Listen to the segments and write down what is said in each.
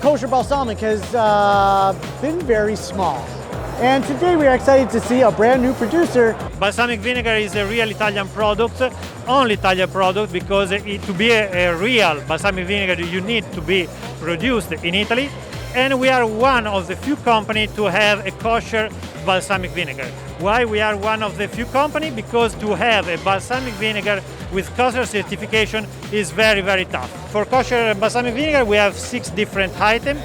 kosher balsamic has been very small. And today we are excited to see a brand new producer. Balsamic vinegar is a real Italian product, only Italian product, because to be a real balsamic vinegar you need to be produced in Italy. And we are one of the few companies to have a kosher balsamic vinegar. Why we are one of the few companies? Because to have a balsamic vinegar with kosher certification is very, very tough. For kosher balsamic vinegar we have 6 different items,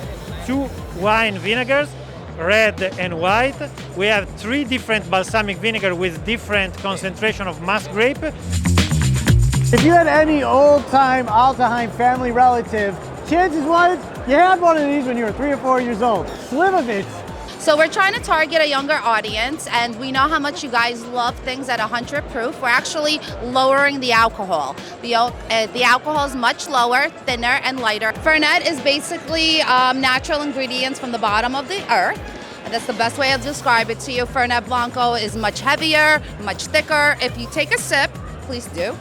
2 wine vinegars, red and white. We have 3 different balsamic vinegar with different concentration of musk grape. If you had any old-time Altenheim family relative, chances was you had one of these when you were 3 or 4 years old. Slivovitz. So we're trying to target a younger audience, and we know how much you guys love things at 100 proof. We're actually lowering the alcohol. The alcohol is much lower, thinner, and lighter. Fernet is basically natural ingredients from the bottom of the earth. And that's the best way I'll describe it to you. Fernet Blanco is much heavier, much thicker. If you take a sip, please do.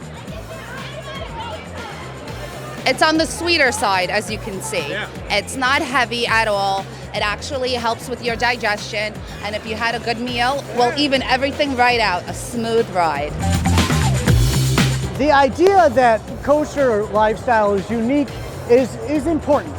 It's on the sweeter side, as you can see. Yeah. It's not heavy at all. It actually helps with your digestion. And if you had a good meal, will even everything right out. A smooth ride. The idea that kosher lifestyle is unique is important.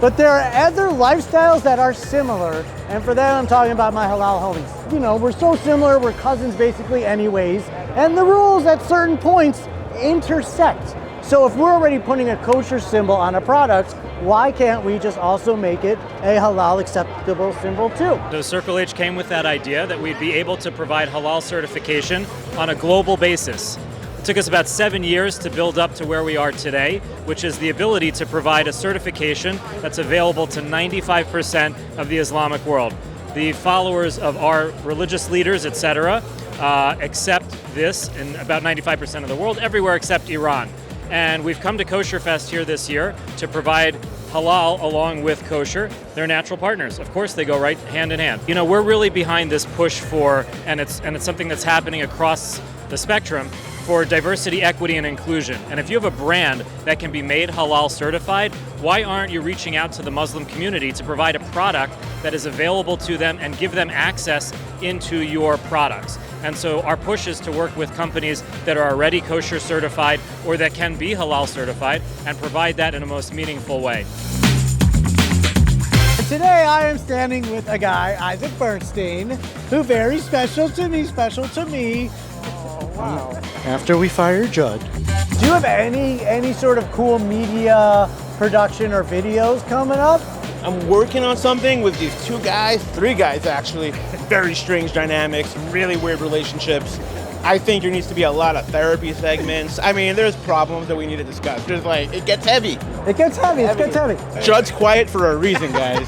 But there are other lifestyles that are similar. And for that, I'm talking about my halal homies. You know, we're so similar, we're cousins basically anyways. And the rules at certain points intersect. So if we're already putting a kosher symbol on a product, why can't we just also make it a halal acceptable symbol too? So Circle H came with that idea that we'd be able to provide halal certification on a global basis. It took us about 7 years to build up to where we are today, which is the ability to provide a certification that's available to 95% of the Islamic world. The followers of our religious leaders, etc., accept this in about 95% of the world, everywhere except Iran. And we've come to Kosherfest here this year to provide halal along with kosher. They're natural partners. Of course, they go right hand in hand. You know, we're really behind this push for, and it's something that's happening across the spectrum, for diversity, equity, and inclusion. And if you have a brand that can be made halal certified, why aren't you reaching out to the Muslim community to provide a product that is available to them and give them access into your products? And so our push is to work with companies that are already kosher certified or that can be halal certified and provide that in a most meaningful way. Today I am standing with a guy, Isaac Bernstein, who very special to me. Oh, wow. After we fire Judd. Do you have any sort of cool media production or videos coming up? I'm working on something with these 3 guys actually. Very strange dynamics, really weird relationships. I think there needs to be a lot of therapy segments. I mean, there's problems that we need to discuss. There's it gets heavy. It gets heavy. Judd's quiet for a reason, guys.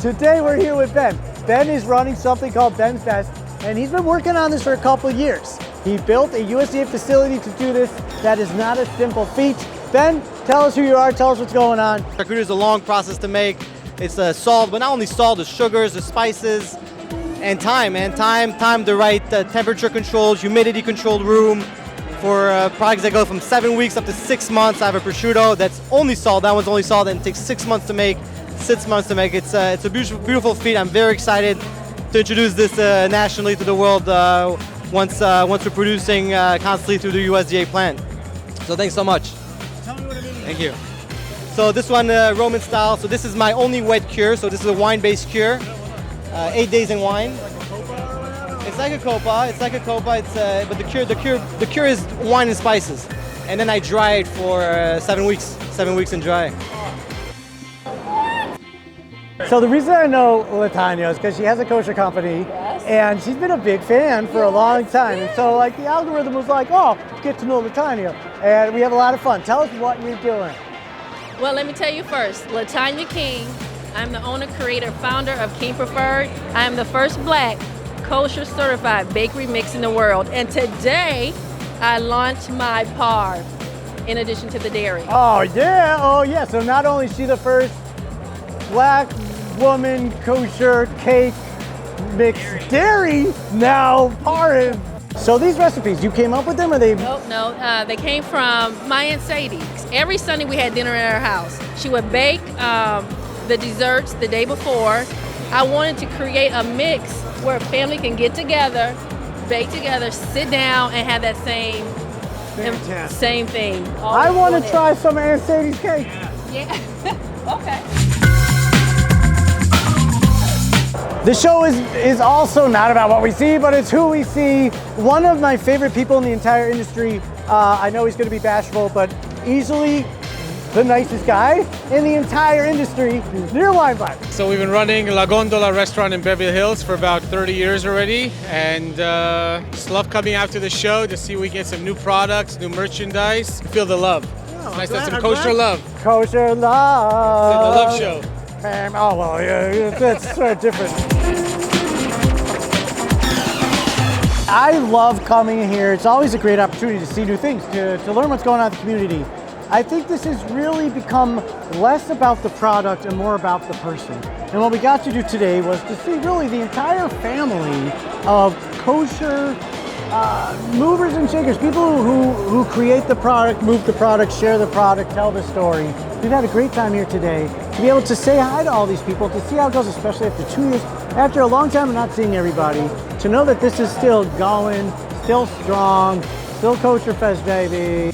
Today we're here with Ben. Ben is running something called Fest, and he's been working on this for a couple of years. He built a USDA facility to do this. That is not a simple feat. Ben, tell us who you are, tell us what's going on. Charcuterie is a long process to make. It's salt, but not only salt, the sugars, the spices, and time, the right temperature controlled, humidity controlled room for products that go from 7 weeks up to 6 months. I have a prosciutto that's only salt. That one's only salt, and it takes 6 months to make, 6 months to make. It's a beautiful feat. I'm very excited to introduce this nationally to the world once we're producing constantly through the USDA plant. So thanks so much. Tell me what it means. Thank you. So this one, Roman style. So this is my only wet cure. So this is a wine-based cure. 8 days in wine. It's like a copa. But the cure is wine and spices. And then I dry it for 7 weeks. 7 weeks and dry. So the reason I know Latanya is because she has a kosher company, and she's been a big fan for a long time. And so the algorithm was like, oh, get to know Latanya. And we have a lot of fun. Tell us what you're doing. Well, let me tell you first, Latanya King. I'm the owner, creator, founder of King Preferred. I am the first Black kosher certified bakery mix in the world. And today, I launched my par in addition to the dairy. Oh yeah. So not only is she the first Black woman kosher cake mix dairy, now par is. So these recipes, you came up with them or they? No, they came from my Aunt Sadie. Every Sunday we had dinner at her house. She would bake the desserts the day before. I wanted to create a mix where a family can get together, bake together, sit down, and have that same thing. I want to try some Aunt Sadie's cake. Yeah. Okay. The show is also not about what we see, but it's who we see. One of my favorite people in the entire industry. I know he's going to be bashful, but easily the nicest guy in the entire industry, near Wine Vibe. So we've been running LaGondola Restaurant in Beverly Hills for about 30 years already, and just love coming after the show to see we get some new products, new merchandise, feel the love. It's nice to have some kosher love. Kosher love. It's the love show. Oh, well, yeah, that's sort of different. I love coming here. It's always a great opportunity to see new things, to learn what's going on in the community. I think this has really become less about the product and more about the person. And what we got to do today was to see really the entire family of kosher movers and shakers, people who create the product, move the product, share the product, tell the story. We've had a great time here today to be able to say hi to all these people, to see how it goes, especially after 2 years, after a long time of not seeing everybody, to know that this is still going, still strong, still Kosherfest, baby.